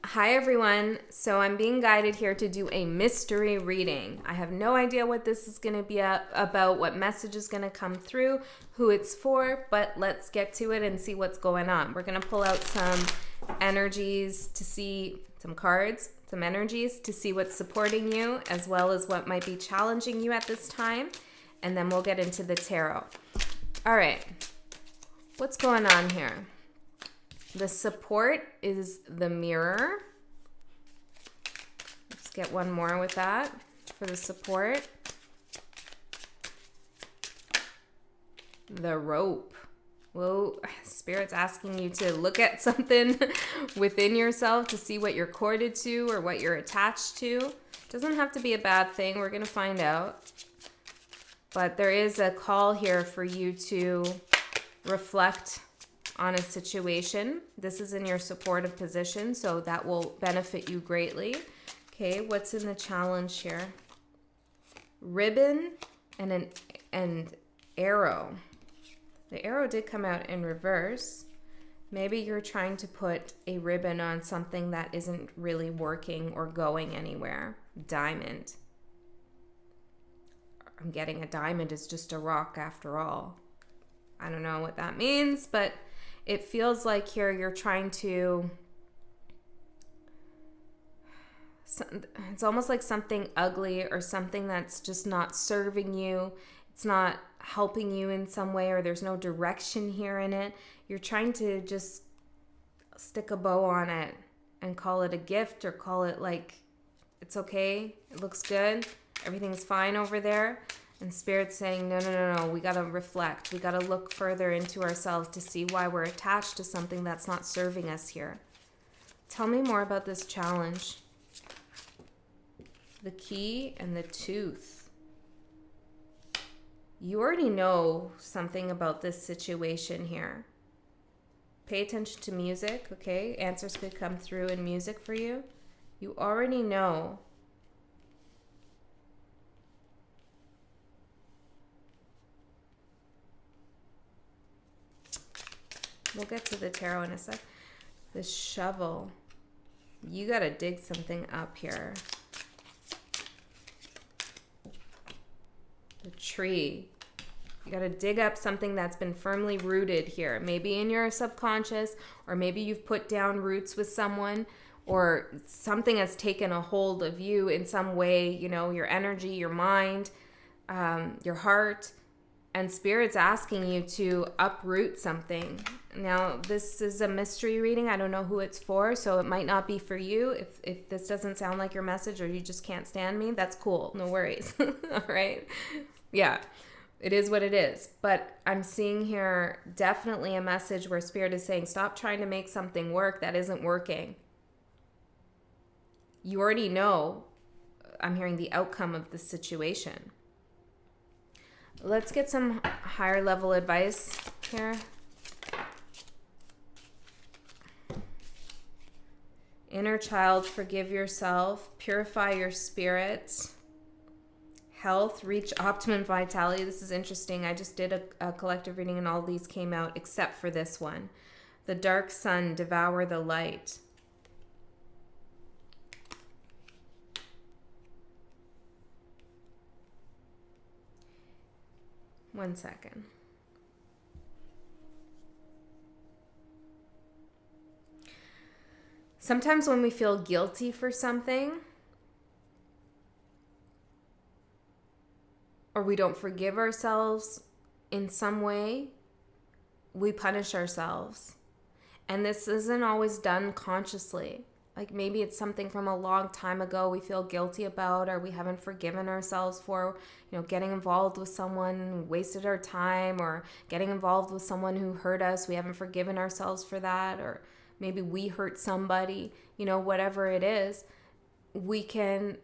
Hi everyone. So I'm being guided here to do a mystery reading. I have no idea what this is going to be about, what message is going to come through, who it's for, but let's get to it and see what's going on. We're going to pull out some energies to see, some cards, some energies to see what's supporting you, as well as what might be challenging you at this time. And then we'll get into the tarot. All right. What's going on here? The support is the mirror. Let's get one more with that for the support. The rope. Whoa, Spirit's asking you to look at something within yourself to see what you're corded to or what you're attached to. Doesn't have to be a bad thing. We're going to find out. But there is a call here for you to reflect on a situation. This is in your supportive position, so that will benefit you greatly. Okay, what's in the challenge here? Ribbon and an arrow. The arrow did come out in reverse. Maybe you're trying to put a ribbon on something that isn't really working or going anywhere. Diamond. I'm getting a diamond is just a rock after all. I don't know what that means, but it feels like here you're trying to, it's almost like something ugly or something that's just not serving you. It's not helping you in some way, or there's no direction here in it. You're trying to just stick a bow on it and call it a gift, or call it like, it's okay, it looks good, everything's fine over there. And Spirit's saying, no, we got to reflect. We got to look further into ourselves to see why we're attached to something that's not serving us here. Tell me more about this challenge. The key and the tooth. You already know something about this situation here. Pay attention to music, okay? Answers could come through in music for you. You already know. We'll get to the tarot in a sec. The shovel. You got to dig something up here. The tree. You got to dig up something that's been firmly rooted here. Maybe in your subconscious, or maybe you've put down roots with someone, or something has taken a hold of you in some way, you know, your energy, your mind, your heart. And Spirit's asking you to uproot something. Now, this is a mystery reading. I don't know who it's for, so it might not be for you. If this doesn't sound like your message, or you just can't stand me, that's cool. No worries. All right? Yeah, it is what it is. But I'm seeing here definitely a message where Spirit is saying, stop trying to make something work that isn't working. You already know, I'm hearing, the outcome of the situation. Let's get some higher level advice here. Inner child, forgive yourself, purify your spirit. Health, reach optimum vitality. This is interesting. I just did a collective reading and all these came out except for this one. The dark sun, devour the light. One second. Sometimes when we feel guilty for something, or we don't forgive ourselves in some way, we punish ourselves. And this isn't always done consciously. Like maybe it's something from a long time ago we feel guilty about, or we haven't forgiven ourselves for, you know, getting involved with someone who wasted our time, or getting involved with someone who hurt us. We haven't forgiven ourselves for that, or maybe we hurt somebody, you know, whatever it is. We can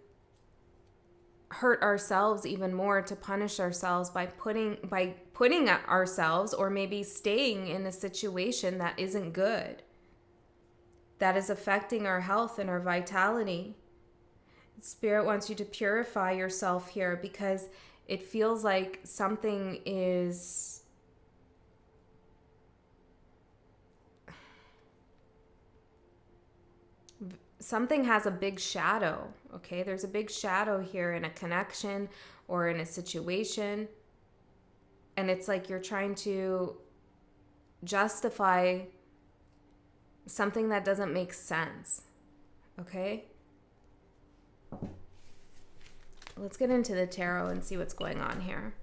hurt ourselves even more to punish ourselves by putting ourselves, or maybe staying in a situation that isn't good, that is affecting our health and our vitality. Spirit wants you to purify yourself here, because it feels like something is something has a big shadow, okay? There's a big shadow here in a connection or in a situation. And it's like you're trying to justify something that doesn't make sense, okay? Let's get into the tarot and see what's going on here.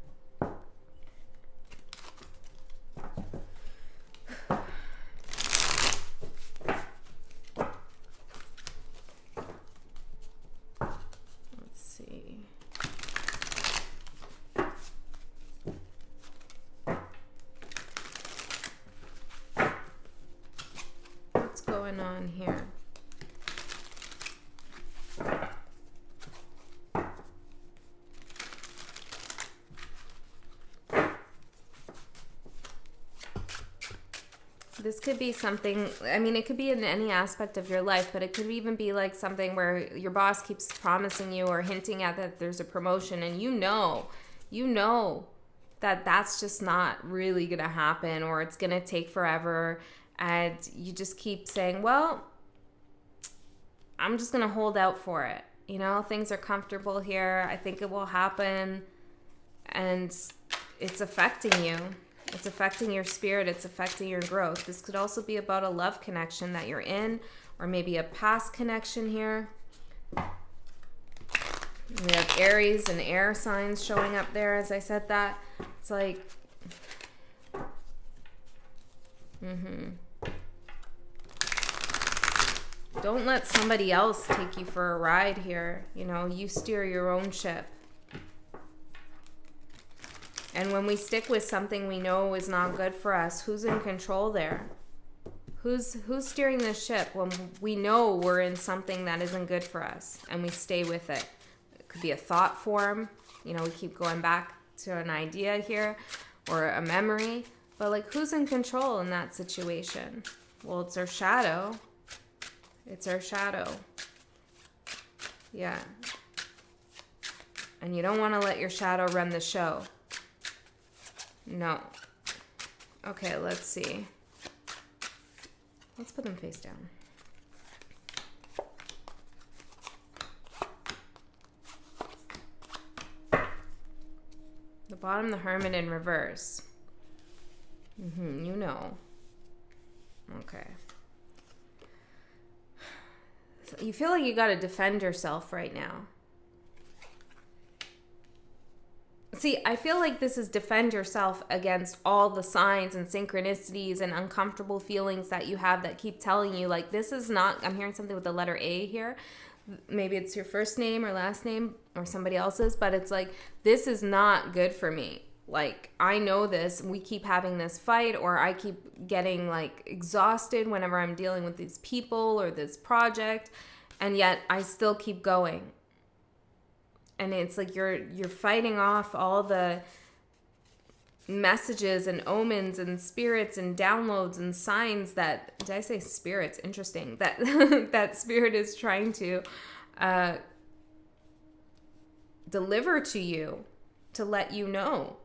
On here. This could be something, I mean, it could be in any aspect of your life, but it could even be like something where your boss keeps promising you or hinting at that there's a promotion, and you know that that's just not really going to happen, or it's going to take forever. And you just keep saying, well, I'm just going to hold out for it. You know, things are comfortable here. I think it will happen. And it's affecting you. It's affecting your spirit. It's affecting your growth. This could also be about a love connection that you're in, or maybe a past connection here. We have Aries and air signs showing up there as I said that. It's like, don't let somebody else take you for a ride here. You know, you steer your own ship. And when we stick with something we know is not good for us, who's in control there? Who's steering the ship when we know we're in something that isn't good for us and we stay with it? It could be a thought form. You know, we keep going back to an idea here or a memory. But like, who's in control in that situation? Well, it's our shadow. It's our shadow. Yeah. And you don't want to let your shadow run the show. No. Okay, let's see. Let's put them face down. The bottom, the Hermit in reverse. You know. Okay. So you feel like you got to defend yourself right now. See, I feel like this is defend yourself against all the signs and synchronicities and uncomfortable feelings that you have that keep telling you, like, this is not, I'm hearing something with the letter A here. Maybe it's your first name or last name or somebody else's, but it's like, this is not good for me. Like, I know this, we keep having this fight, or I keep getting like exhausted whenever I'm dealing with these people or this project, and yet I still keep going. And it's like you're fighting off all the messages and omens and spirits and downloads and signs that, did I say spirits? Interesting. That that spirit is trying to deliver to you, to let you know.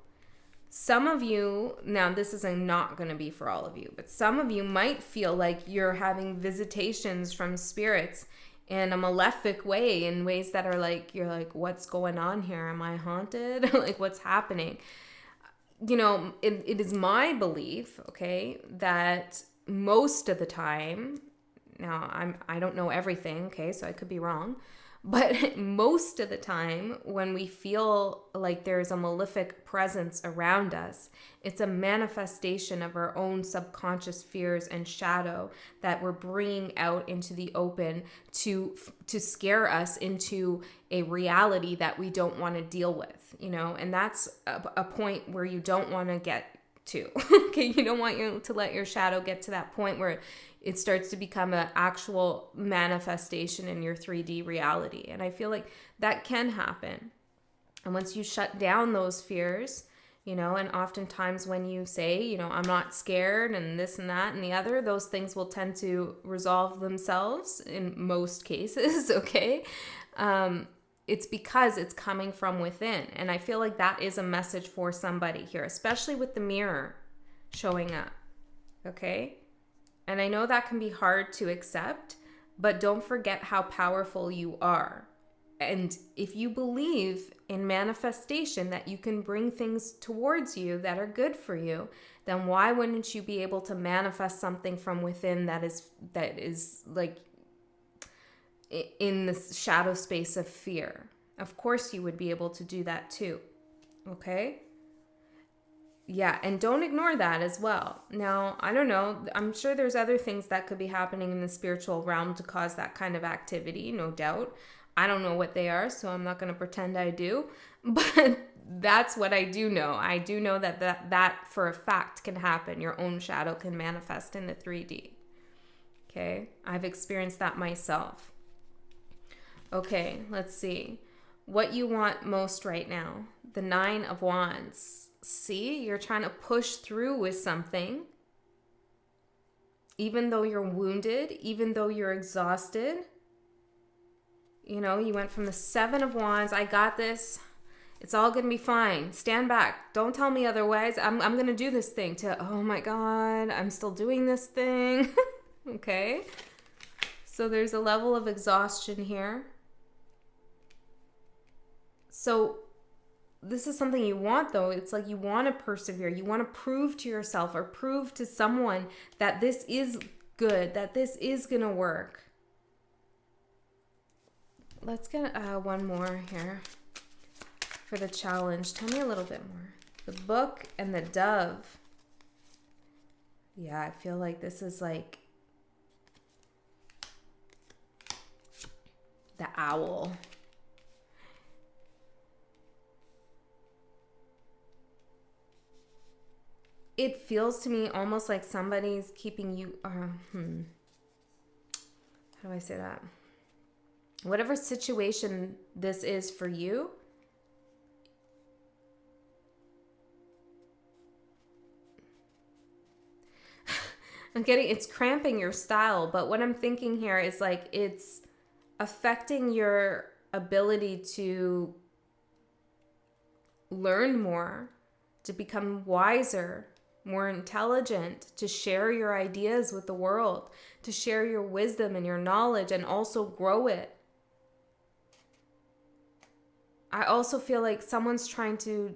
Some of you, now this is not going to be for all of you, but some of you might feel like you're having visitations from spirits in a malefic way, in ways that are like, you're like, what's going on here? Am I haunted? Like, what's happening? You know, it is my belief, okay, that most of the time, now I don't know everything, okay, so I could be wrong, but most of the time when we feel like there's a malefic presence around us, it's a manifestation of our own subconscious fears and shadow that we're bringing out into the open to scare us into a reality that we don't want to deal with, you know, and that's a point where you don't want to get to. Okay, you don't want to let your shadow get to that point where it starts to become an actual manifestation in your 3D reality. And I feel like that can happen. And once you shut down those fears, you know, and oftentimes when you say, you know, I'm not scared and this and that and the other, those things will tend to resolve themselves in most cases, okay? It's because it's coming from within. And I feel like that is a message for somebody here, especially with the mirror showing up, okay? And I know that can be hard to accept, But don't forget how powerful you are. And if you believe in manifestation, that you can bring things towards you that are good for you, then why wouldn't you be able to manifest something from within that is like in the shadow space of fear? Of course you would be able to do that too. Okay? Yeah, and don't ignore that as well. Now, I don't know. I'm sure there's other things that could be happening in the spiritual realm to cause that kind of activity, no doubt. I don't know what they are, so I'm not going to pretend I do. But that's what I do know. I do know that for a fact can happen. Your own shadow can manifest in the 3D. Okay? I've experienced that myself. Okay, let's see. What you want most right now. The 9 of Wands. See, you're trying to push through with something. Even though you're wounded, even though you're exhausted. You know, you went from the 7 of Wands, I got this. It's all going to be fine. Stand back. Don't tell me otherwise. I'm going to do this thing, to, oh my God, I'm still doing this thing. Okay. So there's a level of exhaustion here. So this is something you want, though. It's like you want to persevere. You want to prove to yourself or prove to someone that this is good, that this is going to work. Let's get one more here for the challenge. Tell me a little bit more. The book and the dove. Yeah, I feel like this is like the owl. It feels to me almost like somebody's keeping you... how do I say that? Whatever situation this is for you, it's cramping your style, but what I'm thinking here is like it's affecting your ability to learn more, to become wiser, more intelligent, to share your ideas with the world, to share your wisdom and your knowledge and also grow it. I also feel like someone's trying to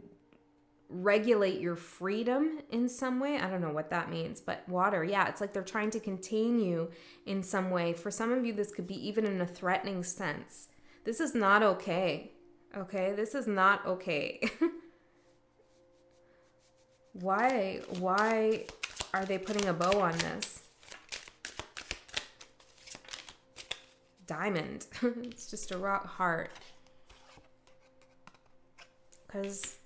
regulate your freedom in some way. I don't know what that means, but water, yeah, it's like they're trying to contain you in some way. For some of you, this could be even in a threatening sense. This is not okay. Okay? This is not okay. Why are they putting a bow on this? Diamond. It's just a rock heart. Because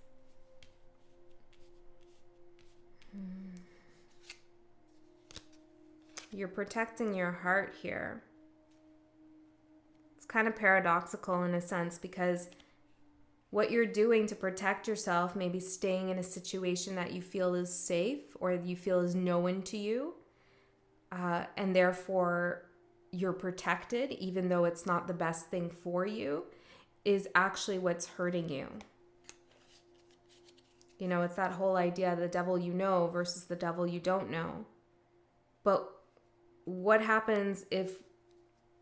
you're protecting your heart here. It's kind of paradoxical in a sense, because what you're doing to protect yourself, maybe staying in a situation that you feel is safe or you feel is known to you, and therefore you're protected, even though it's not the best thing for you, is actually what's hurting you. You know, it's that whole idea of the devil you know versus the devil you don't know. But what happens if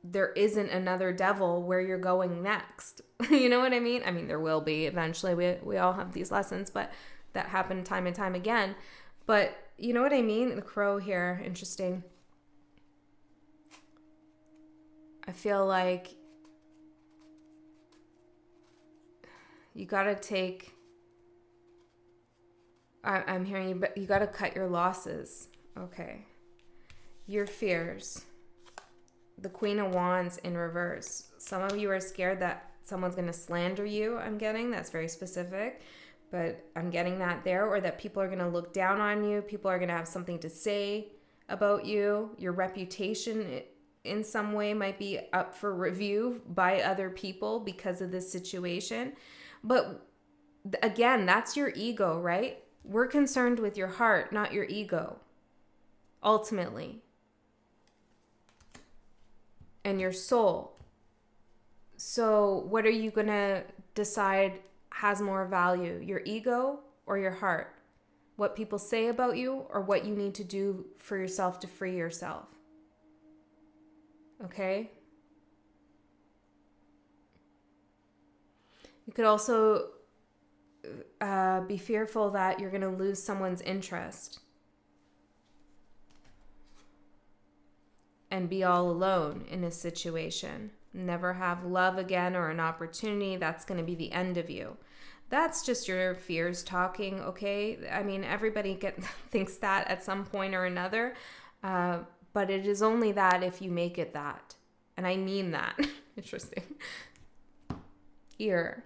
there isn't another devil where you're going next? You know what I mean? I mean, there will be eventually. We all have these lessons, but that happen time and time again. But you know what I mean? The crow here, interesting. I feel like you got to take... I'm hearing you, but you got to cut your losses. Okay. Your fears. The Queen of Wands in reverse. Some of you are scared that someone's going to slander you, I'm getting. That's very specific. But I'm getting that there. Or that people are going to look down on you. People are going to have something to say about you. Your reputation in some way might be up for review by other people because of this situation. But again, that's your ego, right? We're concerned with your heart, not your ego, ultimately. And your soul. So what are you going to decide has more value, your ego or your heart? What people say about you or what you need to do for yourself to free yourself? Okay? You could also be fearful that you're going to lose someone's interest and be all alone in a situation. Never have love again or an opportunity. That's going to be the end of you. That's just your fears talking, okay? I mean, everybody thinks that at some point or another, but it is only that if you make it that. And I mean that. Interesting. Here,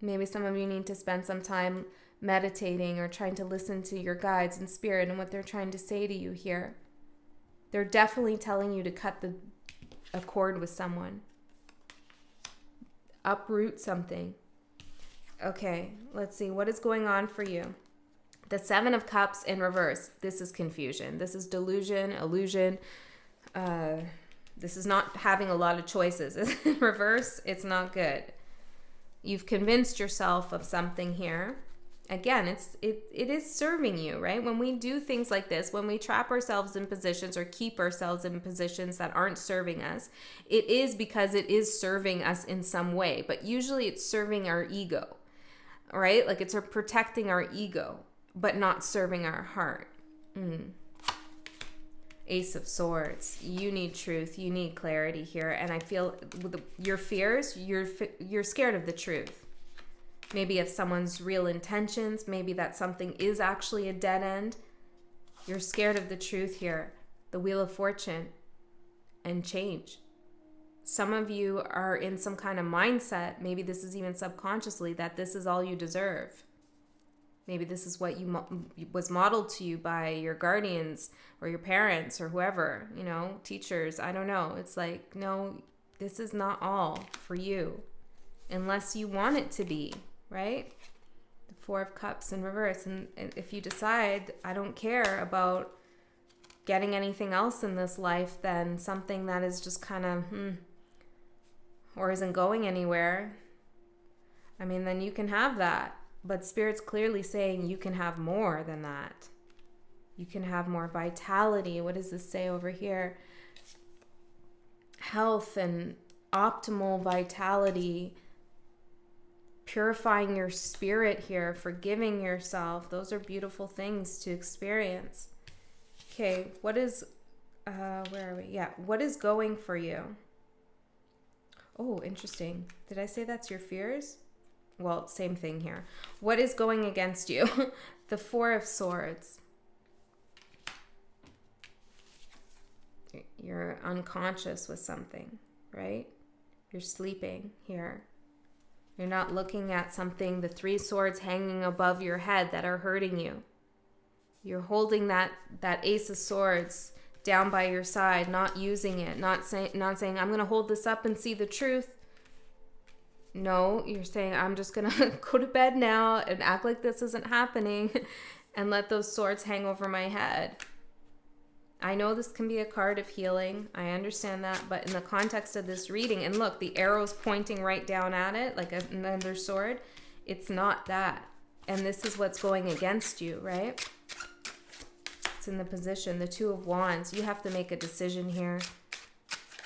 maybe some of you need to spend some time meditating or trying to listen to your guides and spirit and what they're trying to say to you here. They're definitely telling you to cut a cord with someone. Uproot something. Okay, let's see. What is going on for you? The 7 of Cups in reverse. This is confusion. This is delusion, illusion. This is not having a lot of choices. In reverse, it's not good. You've convinced yourself of something here. Again, it is serving you, right? When we do things like this, when we trap ourselves in positions or keep ourselves in positions that aren't serving us, it is because it is serving us in some way. But usually it's serving our ego, right? Like it's protecting our ego, but not serving our heart. Ace of Swords. You need truth. You need clarity here. And I feel with your fears, you're scared of the truth. Maybe of someone's real intentions. Maybe that something is actually a dead end. You're scared of the truth here. The Wheel of Fortune and change. Some of you are in some kind of mindset, maybe this is even subconsciously, that this is all you deserve. Maybe this is what was modeled to you by your guardians or your parents or whoever, teachers. I don't know. It's like, no, this is not all for you unless you want it to be. Right? The 4 of Cups in reverse. And if you decide, I don't care about getting anything else in this life, then something that is just kind of, or isn't going anywhere, I mean, then you can have that. But Spirit's clearly saying you can have more than that. You can have more vitality. What does this say over here? Health and optimal vitality. Purifying your spirit here, forgiving yourself. Those are beautiful things to experience. Okay, what is, where are we? Yeah, what is going for you? Oh, interesting. Did I say that's your fears? Well, same thing here. What is going against you? The 4 of Swords. You're unconscious with something, right? You're sleeping here. You're not looking at something, the 3 swords hanging above your head that are hurting you. You're holding that Ace of Swords down by your side, not using it, not saying, I'm going to hold this up and see the truth. No, you're saying, I'm just going to go to bed now and act like this isn't happening and let those swords hang over my head. I know this can be a card of healing. I understand that. But in the context of this reading, and look, the arrow's pointing right down at it like another sword. It's not that. And this is what's going against you, right? It's in the position. The 2 of Wands. You have to make a decision here.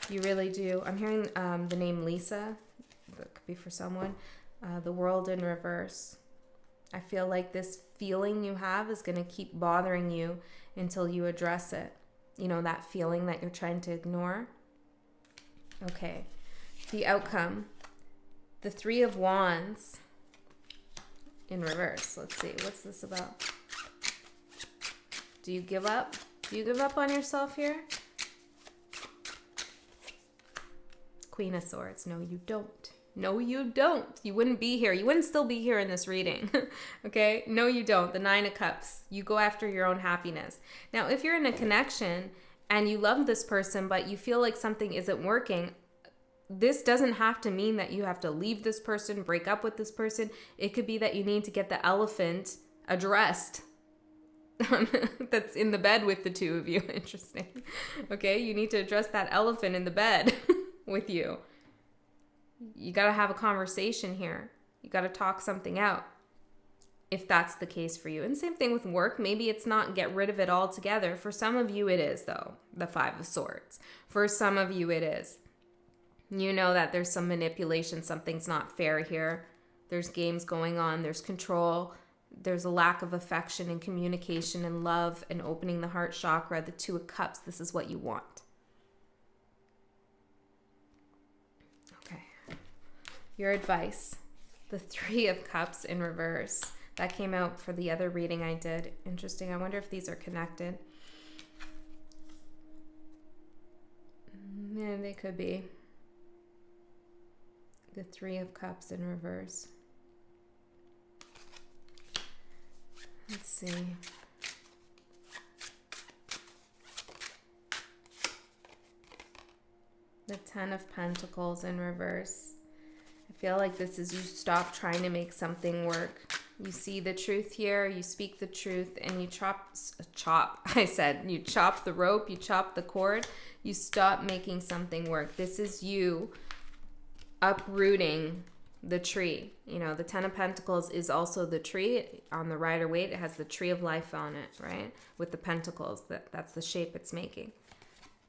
You really do. I'm hearing the name Lisa. That could be for someone. The World in reverse. I feel like this feeling you have is going to keep bothering you until you address it. That feeling that you're trying to ignore. Okay. The outcome. The 3 of Wands in reverse. Let's see. What's this about? Do you give up? Do you give up on yourself here? Queen of Swords. No, you don't. No, you don't. You wouldn't be here. You wouldn't still be here in this reading. Okay? No, you don't. The 9 of Cups. You go after your own happiness. Now, if you're in a connection and you love this person, but you feel like something isn't working, this doesn't have to mean that you have to leave this person, break up with this person. It could be that you need to get the elephant addressed that's in the bed with the 2 of you. Interesting. Okay? You need to address that elephant in the bed with you. You got to have a conversation here. You got to talk something out. if that's the case for you. And same thing with work. Maybe it's not get rid of it altogether. For some of you it is, though, the Five of Swords. For some of you it is. You know that there's some manipulation, something's not fair here. There's games going on, there's control, there's a lack of affection and communication and love and opening the heart chakra, the Two of Cups. This is what you want. Okay. Your advice, the Three of Cups in reverse. That came out for the other reading I did. Interesting. I wonder if these are connected. Yeah, they could be. The Three of Cups in reverse. Let's see. The Ten of Pentacles in reverse. I feel like this is you stop trying to make something work. You see the truth here, you speak the truth, and you chop, I said, you chop the rope, you chop the cord, you stop making something work. This is you uprooting the tree. You know, the Ten of Pentacles is also the tree. On the Rider-Waite, it has the tree of life on it, right? With the pentacles, that's the shape it's making.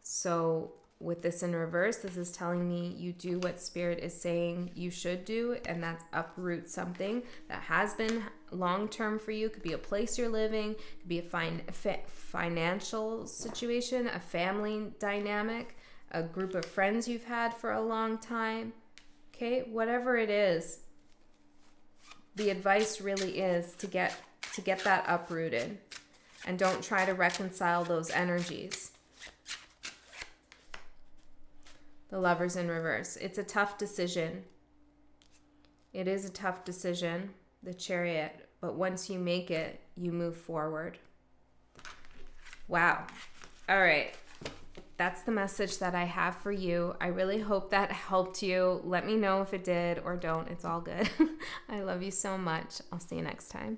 So with this in reverse, this is telling me you do what Spirit is saying you should do, and that's uproot something that has been long-term for you. It could be a place you're living, it could be a financial situation, a family dynamic, a group of friends you've had for a long time. Okay, whatever it is, the advice really is to get that uprooted, and don't try to reconcile those energies. The Lovers in reverse. It's a tough decision. It is a tough decision, the Chariot, but once you make it, you move forward. Wow. All right. That's the message that I have for you. I really hope that helped you. Let me know if it did or don't. It's all good. I love you so much. I'll see you next time.